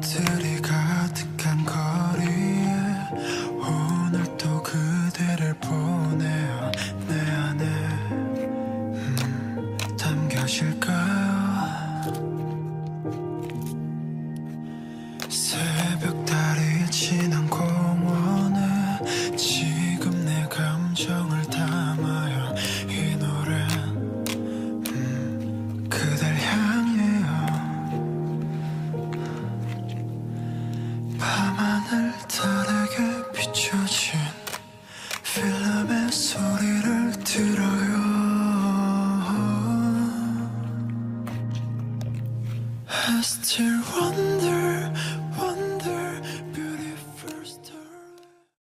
꽃들이 가득한 거리에 오늘 또 그대를 보내요. 내 안에 담겨질까요? 새벽달이 지난 공원에 지금 내 감정을 담아요. 이 노래 그댈 향해요. 밤하늘달에게 비춰진 필름의 소리를 들어요. I still want